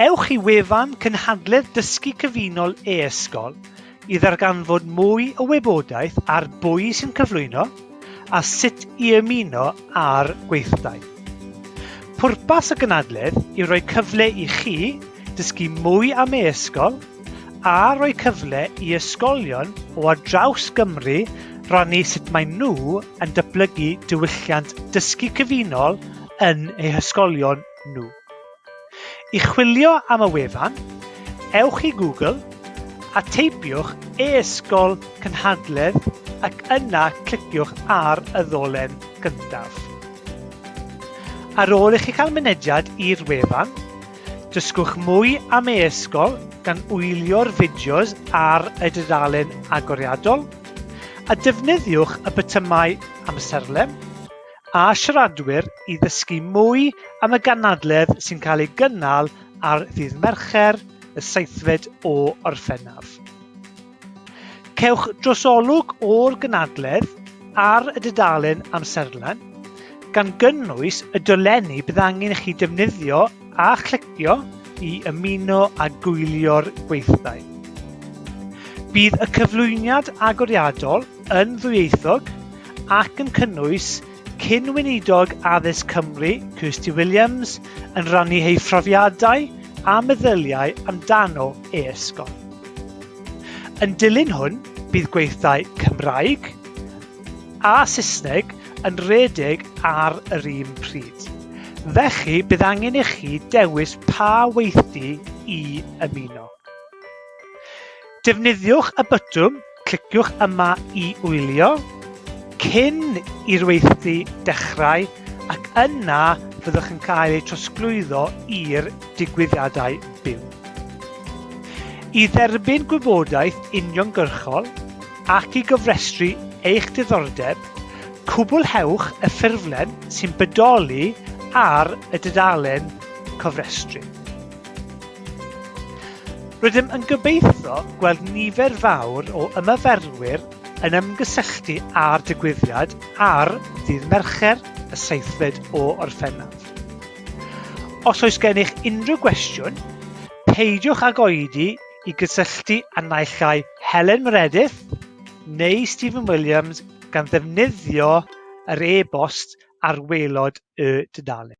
Ewch i wefan Cynhadledd Dysgu Cyfunol e-sgol i ddarganfod mwy o wybodaeth ar bwy sy'n cyflwyno a sut i ymuno ar gweithdai. Pwrpas y gynhadledd yw rhoi cyfle i chi dysgu mwy am e-sgol a rhoi cyfle i ysgolion o ar draws Gymru rannu sut mae nhw yn datblygu diwylliant dysgu cyfunol yn eu hysgolion nhw. I chwilio am y wefan, ewch i Google a teipiwch e-sgol Cynhadledd ac yna cliciwch ar y ddolen gyntaf. Ar ôl i chi cael mynediad i'r wefan, dysgwch mwy am e-sgol gan wylio'r fideos ar y dudalen agoriadol a defnyddiwch y botymau amserlen a siaradwyr i ddysgu mwy am y gynhadledd sy'n cael ei gynnal ar ddydd Mercher, y 7 o Orffennaf. Cewch drosolwg o'r gynhadledd ar y dudalen amserlen gan gynnwys y dolenni bydd angen i chi defnyddio a chlicio i ymuno a gwylio'r gweithdai. Bydd y cyflwyniad agoriadol yn ddwyieithog ac yn cynnwys Cynweinidog Addysg Cymru, Kirsty Williams, yn rannu ei phrofiadau a meddyliau amdano e-sgol. Yn dilyn hwn, bydd gweithdai Cymraeg a Saesneg yn rhedeg ar yr un pryd. Felly, bydd angen i chi dewis pa weithdy i ymuno. Defnyddiwch y botwm, cliciwch yma i wylio, cyn i'r weithdy dechrau ac yna fyddwch yn cael eu trosglwyddo i'r digwyddiadau byw. I dderbyn gwybodaeth uniongyrchol ac i gofrestru eich diddordeb, cwblhewch y ffurflen sy'n bodoli ar y dudalen cofrestru. Rydym yn gobeithio gweld nifer fawr o ymarferwyr yn ymgysylltu â'r digwyddiad ar ddydd Mercher, y 7 o Orffennaf. Os oes gennych unrhyw gwestiwn, peidiwch ag oedi i gysylltu â naillai Helen Meredith neu Stephen Williams gan ddefnyddio yr e-bost ar waelod y dudalen.